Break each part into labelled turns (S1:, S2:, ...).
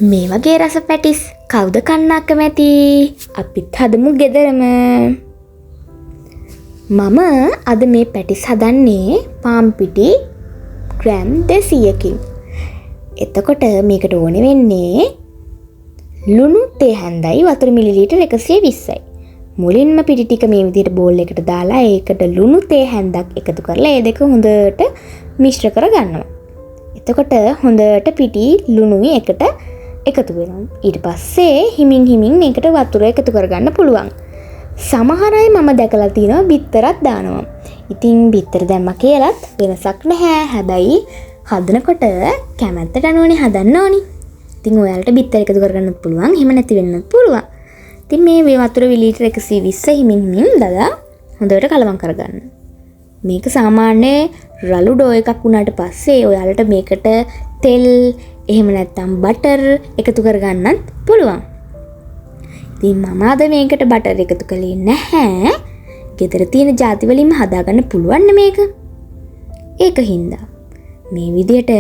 S1: මේ වගේ රස පැටිස් කවුද කන්න අකමැති? අපිත් හදමු ගෙදරම. මම අද මේ පැටිස් හදන්නේ පාන් පිටි ග්‍රෑම් 200කින්. එතකොට මේකට ඕනේ වෙන්නේ ලුණු තේ හැන්දයි වතුර මිලිලීටර් 120යි. මුලින්ම පිටි ටික මේ විදිහට බෝල් එකට දාලා ඒකට ලුණු තේ හැන්දක් එකතු කරලා ඒ දෙක හොඳට මිශ්‍ර කරගන්නවා. එතකොට හොඳට පිටි ලුණුයි එකට එකතු වෙනවා. ඊට පස්සේ හිමින් මේකට වතුර එකතු කරගන්න පුළුවන්. සමහර අය මම දැකලා තියෙනවා බිත්තරත් දානවා. ඉතින් බිත්තර දැම්මා කියලත් වෙනසක් නැහැ. හැබැයි හදනකොට කැමැත්තට අනුවනේ හදන්න ඕනි. ඉතින් ඔයාලට බිත්තර එකතු කරගන්නත් පුළුවන්. එහෙම නැති වෙන්නත් පුළුවන්. ඉතින් මේ වතුර මිලිලීටර් 120 හිමින් දාලා හොඳට කලවම් කරගන්න. මේක සාමාන්‍ය රළු ඩෝ එකක් වුණාට පස්සේ ඔයාලට මේකට තෙල් එහෙම නැත්නම් බටර් එකතු කරගන්නත් පුළුවන්. ඉතින් මම අද මේකට බටර් එකතු කළේ නැහැ. ගෙදර තියෙන ಜಾති වලින්ම හදාගන්න පුළුවන් මේක. ඒක හින්දා මේ විදියට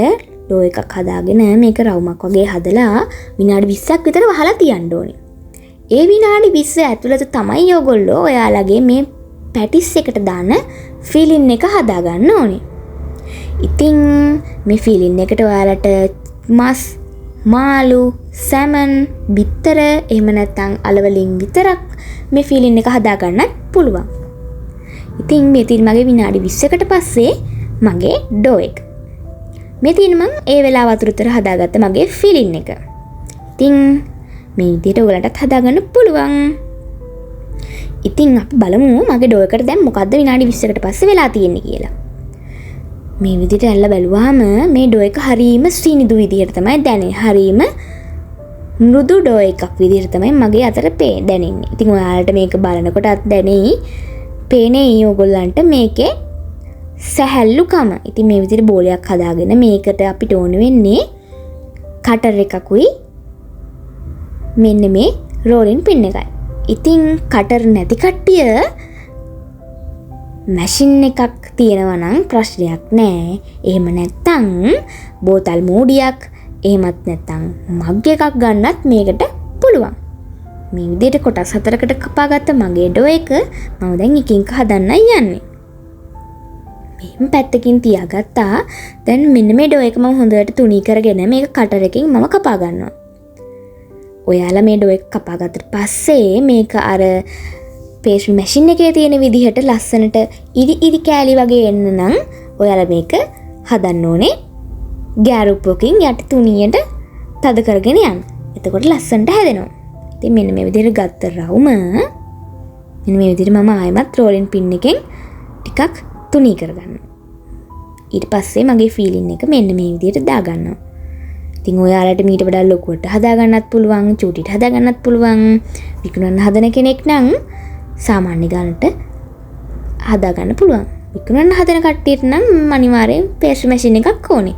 S1: ඩෝ එකක් හදාගෙන මේක රවුමක් වගේ හදලා විනාඩි 20ක් විතර වහලා තියන්න ඕනේ. ඒ විනාඩි 20 ඇතුළත තමයි ඔයගොල්ලෝ ඔයාලගේ මේ පැටිස් එකට දාන ෆිලින් එක හදාගන්න ඕනේ. ඉතින් මේ ෆිලින් එකට ඔයාලට මස්, මාළු, සැමන්, බිත්තර එහෙම නැත්නම් අලවලින් විතරක් මේ ෆිලින් එක හදාගන්නත් පුළුවන්. ඉතින් මේ තියෙන මගේ විනාඩි 20කට පස්සේ මගේ ඩෝ එක. මේ තියෙන මම ඒ වෙලාව වතුරතර හදාගත්ත මගේ ෆිලින් එක. ඉතින් මේ විදිහට ඔයාලටත් හදාගන්න පුළුවන්. ඉතින් අපි බලමු මගේ ඩෝ එකට දැන් මොකද්ද විනාඩි 20කට පස්සේ වෙලා තියෙන්නේ කියලා. මේ විදිහට ඇල්ල බැලුවාම මේ ඩෝ එක හරීම සීනිදු විදිහට තමයි දැනෙන්නේ. හරීම මෘදු ඩෝ එකක් විදිහට තමයි මගේ අතට දැනෙන්නේ. ඉතින් ඔයාලට මේක බලනකොටත් දැනෙයි. පේන්නේ ඕගොල්ලන්ට මේකේ සැහැල්ලුකම. ඉතින් මේ විදිහට බෝලයක් හදාගෙන මේකට අපිට ඕන වෙන්නේ කටර් එකකුයි මෙන්න මේ රෝලින් පින් එකයි. ඉතින් කටර් නැති කට්ටිය මැෂින් එකක් තියෙනවා නම් ප්‍රශ්නයක් නෑ. එහෙම නැත්තම් බෝතල් මූඩියක් එහෙමත් නැත්තම් මග් එකක් ගන්නත් මේකට පුළුවන්. මේ විදිහට කොටස් 4කට කපාගත්ත මගේ ඩෝ එක මම දැන් එකින් හදන්නයි යන්නේ. මෙහෙම පැත්තකින් තියාගත්තා. දැන් මෙන්න මේ ඩෝ එක මම හොඳට තුනී කරගෙන මේක කටර් එකකින් මම කපා ගන්නවා. ඔයාලා මේ ඩෝ එක කපා ගත්තට පස්සේ මේක අර පේස්ට්‍රි මැෂින් එකේ තියෙන විදිහට ලස්සනට ඉරි කෑලි වගේ එන්න නම් ඔයාලා මේක හදන්න ඕනේ ගෑරුප්පකින් යට තුනියට තද කරගෙන යන්න. එතකොට ලස්සනට හැදෙනවා. ඉතින් මෙන්න මේ විදිහට ගත්ත රවුම මෙන්න මේ විදිහට මම ආයෙමත් රෝලින් පින් එකෙන් ටිකක් තුනී කරගන්නවා. ඊට පස්සේ මගේ ෆීලින් එක මෙන්න මේ විදිහට දාගන්නවා. ඉතින් ඔයාලට මීට වඩා ලොකුවට හදාගන්නත් පුළුවන්, චූටිට හදාගන්නත් පුළුවන්. විකුණන්න හදන කෙනෙක් නම් සාමාන්‍ය ගානට හදාගන්න පුළුවන්. විකුණන්න හදන කට්ටියට නම් අනිවාර්යෙන් පේස්ට්‍රි මැෂින් එකක් ඕනේ.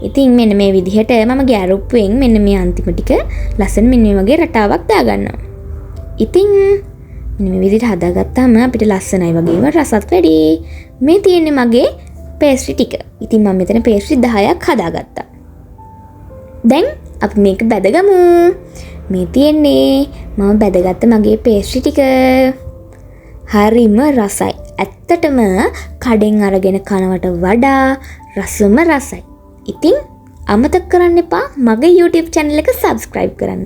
S1: ඉතින් මෙන්න මේ විදිහට මම ගෑරුප්පුවෙන් මෙන්න මේ අන්තිම ටික ලස්සන මෙන්න මේ වගේ රටාවක් දාගන්නවා. ඉතින් මෙන්න මේ විදිහට හදාගත්තාම අපිට ලස්සනයි වගේම රසත් වැඩි. මේ තියෙන්නේ මගේ පේස්ට්‍රි ටික. ඉතින් මම මෙතන පේස්ට්‍රි 10ක් හදාගත්තා. දැන් අපි මේක බැදගමු. මේ තියෙන්නේ මම බැදගත්ත මගේ පේස්ට්‍රි ටික. හරිම රසයි. ඇත්තටම කඩෙන් අරගෙන කනවට වඩා රසම රසයි. ඉතින් අමතක කරන්න එපා මගේ YouTube channel එක subscribe කරන්න.